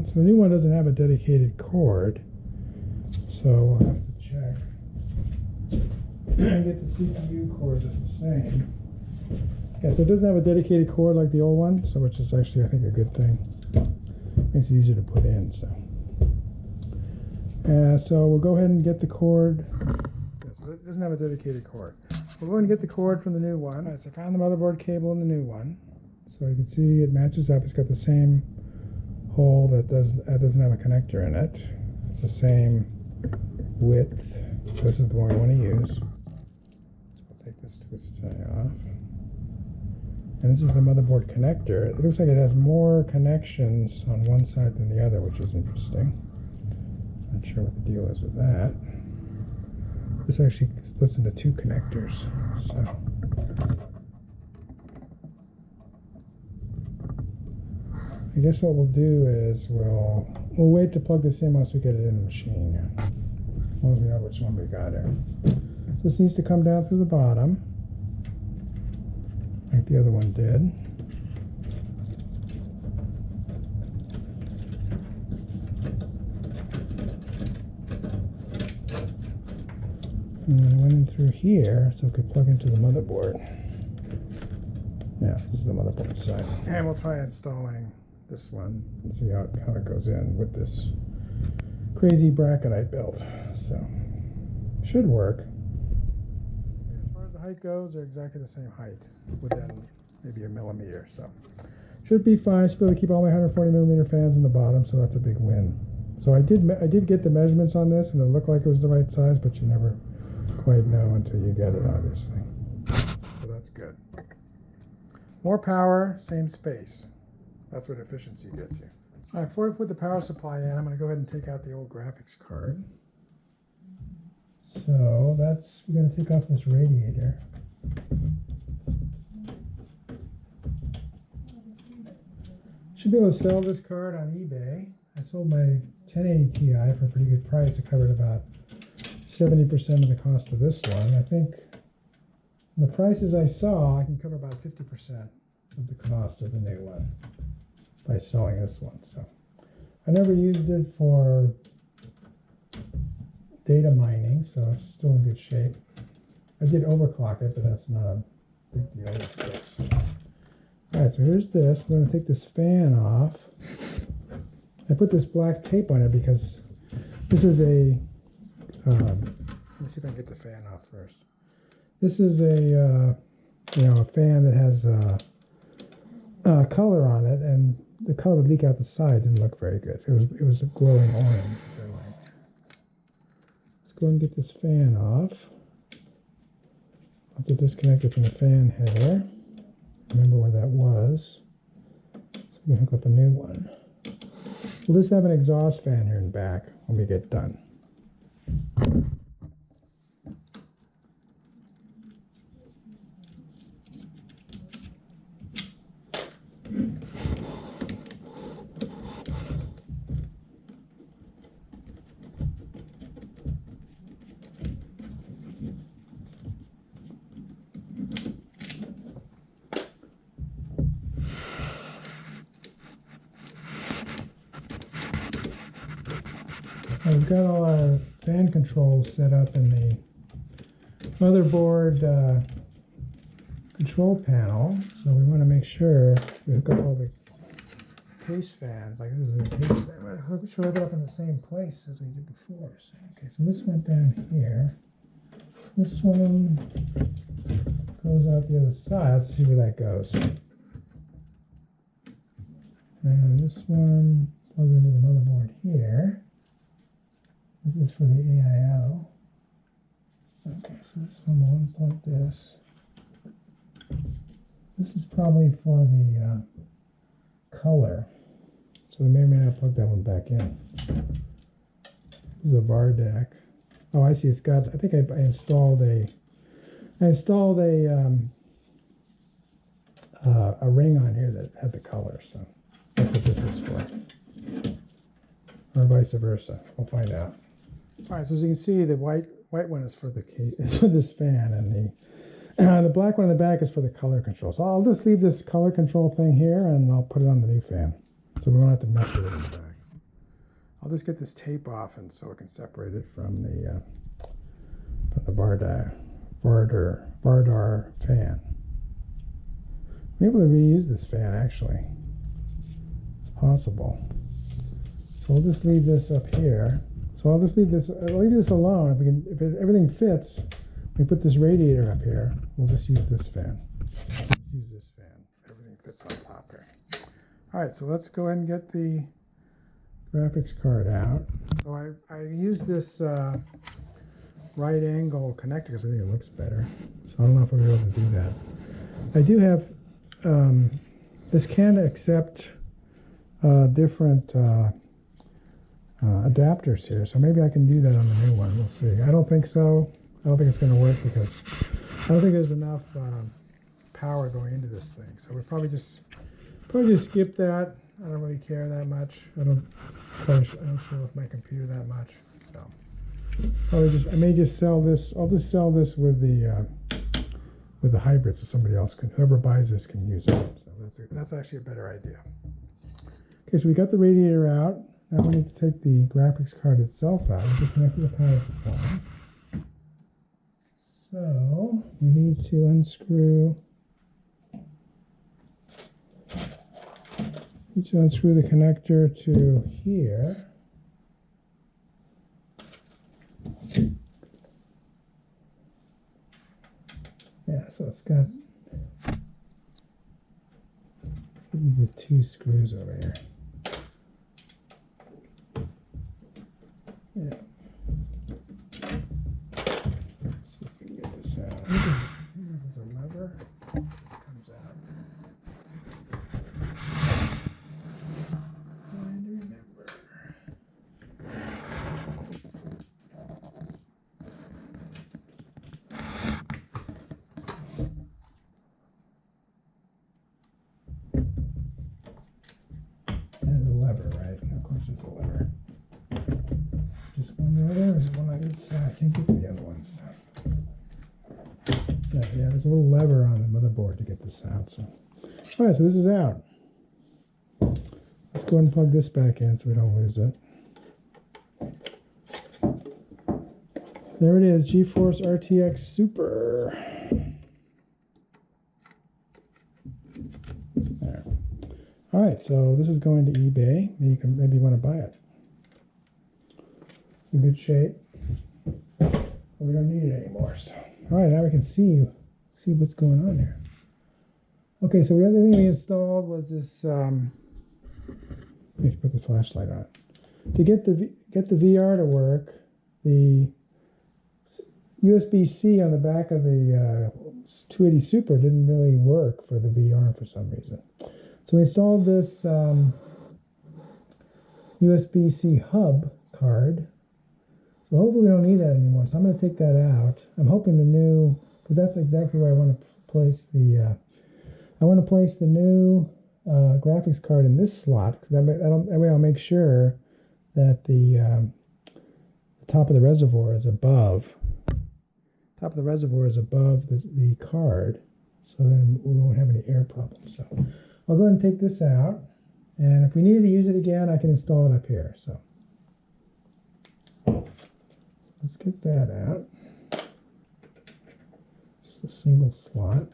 one. So the new one doesn't have a dedicated cord. So we'll have to check and get the CPU cord that's the same. Yeah, so it doesn't have a dedicated cord like the old one, so which is actually, I think, a good thing. Makes it easier to put in, so. So we'll go ahead and get the cord. Yeah, so it doesn't have a dedicated cord. We'll go ahead and get the cord from the new one. All right, so I found the motherboard cable in the new one. So you can see it matches up. It's got the same hole that doesn't have a connector in it. It's the same width. This is the one we want to use. So I'll take this twist tie off. And this is the motherboard connector. It looks like it has more connections on one side than the other, which is interesting. Not sure what the deal is with that. This actually splits into two connectors. So I guess what we'll do is we'll wait to plug this in once we get it in the machine. As long as we know which one we got here. This needs to come down through the bottom, like the other one did. And then it went in through here, so it could plug into the motherboard. Yeah, this is the motherboard side. And we'll try installing this one and see how it goes in with this crazy bracket I built. So, should work. As far as the height goes, they're exactly the same height, within maybe a millimeter. So, should be fine. Should be able to keep all my 140 millimeter fans in the bottom, so that's a big win. So I did get the measurements on this, and it looked like it was the right size, but you never quite know until you get it, obviously. So that's good. More power, same space. That's what efficiency gets you. All right, before we put the power supply in, I'm going to go ahead and take out the old graphics card. So we're going to take off this radiator. Should be able to sell this card on eBay. I sold my 1080 Ti for a pretty good price. It covered about 70% of the cost of this one. I think the prices I saw, I can cover about 50% of the cost of the new one by selling this one. So I never used it for data mining, so it's still in good shape. I did overclock it, but that's not a big deal, of course. All right, so here's this. I'm going to take this fan off. I put this black tape on it because this is a, let me see if I can get the fan off first. This is a, a fan that has color on it, and the color would leak out the side. Didn't look very good. It was a glowing orange. Let's go and get this fan off. I'll have to disconnect it from the fan header. Remember where that was. So we can hook up a new one. We'll just have an exhaust fan here in back when we get done. We've got all our fan controls set up in the motherboard control panel, so we want to make sure we hook up all the case fans. Like this is a case fan. We should hook it up in the same place as we did before. So, okay, so this went down here. This one goes out the other side. Let's see where that goes. And this one plugs into the motherboard here. This is for the AIO. Okay, so this one will unplug this. This is probably for the color. So we may or may not plug that one back in. This is a bar deck. Oh, I see. It's got. I think I installed a ring on here that had the color. So that's what this is for, or vice versa. We'll find out. All right. So as you can see, the white one is for the case, is for this fan, and the black one in the back is for the color control. So I'll just leave this color control thing here, and I'll put it on the new fan, so we won't have to mess with it in the back. I'll just get this tape off and so it can separate it from the Vardar fan. I'm able to reuse this fan actually. It's possible. So we'll just leave this up here. So I'll just leave this. I'll leave this alone. If everything fits, we put this radiator up here. We'll just use this fan. Let's use this fan. Everything fits on top here. All right. So let's go ahead and get the graphics card out. So I use this right angle connector because I think it looks better. So I don't know if I'll be able to do that. I do have this can accept different adapters here, so maybe I can do that on the new one. We'll see. I don't think so. I don't think it's going to work because I don't think there's enough power going into this thing. So we'll probably just skip that. I don't really care that much. I don't show with my computer that much. So I may just sell this. I'll just sell this with the hybrid, so somebody else can, whoever buys this can use it. So that's actually a better idea. Okay, so we got the radiator out. Now we need to take the graphics card itself out and just connect to the power supply. So we need to unscrew. The connector to here. Yeah, so it's got these 2 screws over here. Yeah. Let's see if we can get this out. There's a lever. This comes out. And remember. And the lever, right? Of course, there's a lever. Just one lever, there's one on each side. I can't get to the other ones. Yeah, there's a little lever on the motherboard to get this out. So, all right, so this is out. Let's go ahead and plug this back in so we don't lose it. There it is, GeForce RTX Super. There. All right, so this is going to eBay. Maybe you want to buy it. It's in good shape. But we don't need it anymore. So, all right, now we can see what's going on here. Okay, so the other thing we installed was this. Let me put the flashlight on. To get the VR to work, the USB-C on the back of the 280 Super didn't really work for the VR for some reason. So we installed this USB-C hub card. So hopefully we don't need that anymore. So I'm going to take that out. I'm hoping the new, because that's exactly where I want to place the, I want to place the new graphics card in this slot. That way I'll make sure that the top of the reservoir is above. Top of the reservoir is above the card, so then we won't have any air problems. So I'll go ahead and take this out, and if we need to use it again, I can install it up here. So let's get that out. Just a single slot.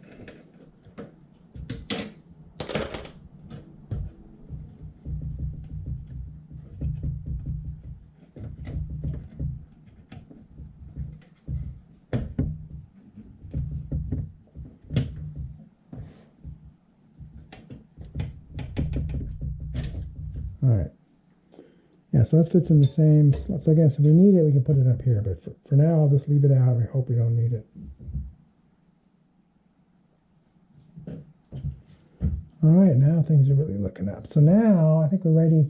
All right. Yeah, so that fits in the same slot. So again, if we need it, we can put it up here. But for now, I'll just leave it out. I hope we don't need it. All right, now things are really looking up. So now I think we're ready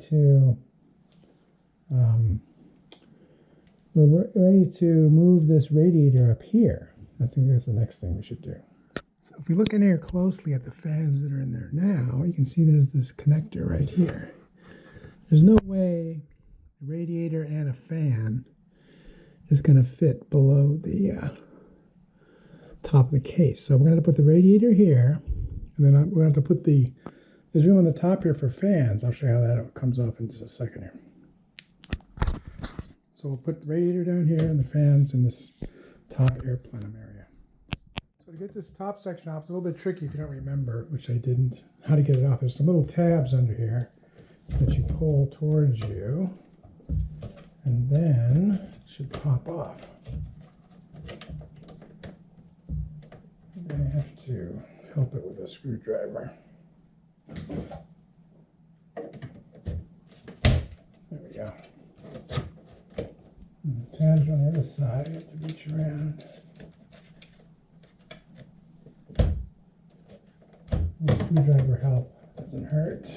to move this radiator up here. I think that's the next thing we should do. So if we look in here closely at the fans that are in there now, you can see there's this connector right here. There's no way the radiator and a fan is going to fit below the top of the case. So we're going to put the radiator here, and then we're going to put there's room on the top here for fans. I'll show you how that comes off in just a second here. So we'll put the radiator down here and the fans in this top air plenum area. So to get this top section off, it's a little bit tricky if you don't remember, which I didn't, how to get it off. There's some little tabs under here that you pull towards you, and then it should pop off. I have to help it with a screwdriver. There we go. And the tabs are on the other side. You have to reach around. The screwdriver help doesn't hurt.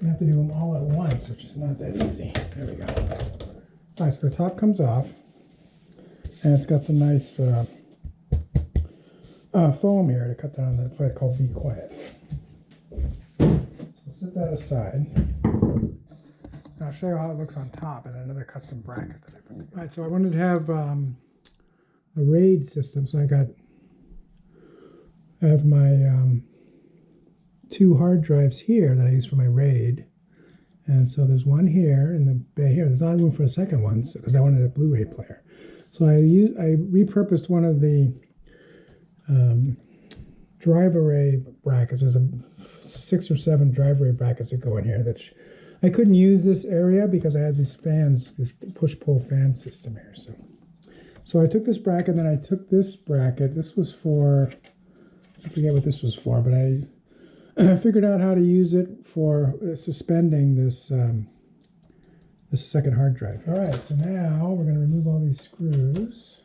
You have to do them all at once, which is not that easy. There we go. All right, so the top comes off, and it's got some nice foam here to cut down. That's what I call BeQuiet. So set that aside. Now I'll show you how it looks on top in another custom bracket that I put together. All right, so I wanted to have a RAID system, so I have my 2 hard drives here that I use for my RAID. And so there's one here in the bay here. There's not room for a second one because I wanted a Blu-ray player. So I repurposed one of the drive array brackets. There's 6 or 7 drive array brackets that go in here. I couldn't use this area because I had these fans, this push-pull fan system here. So I took this bracket, and then I took this bracket. This was for, I forget what this was for, but I figured out how to use it for suspending this this second hard drive. All right, so now we're going to remove all these screws.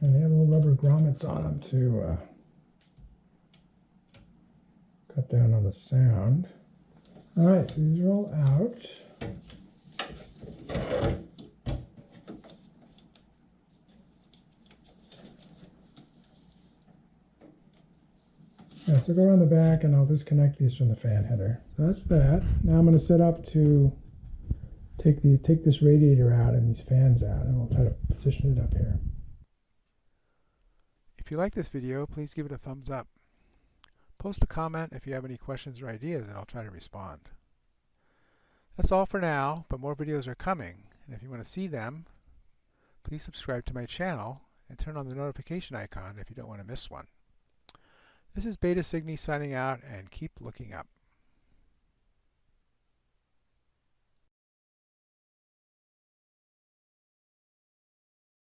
And they have little rubber grommets on them to cut down on the sound. All right, so these are all out. Yeah, so go around the back and I'll disconnect these from the fan header. So that's that. Now I'm going to set up to take this radiator out and these fans out, and we'll try to position it up here. If you like this video, please give it a thumbs up. Post a comment if you have any questions or ideas, and I'll try to respond. That's all for now, but more videos are coming, and if you want to see them, please subscribe to my channel and turn on the notification icon if you don't want to miss one. This is Beta Cygni signing out, and keep looking up.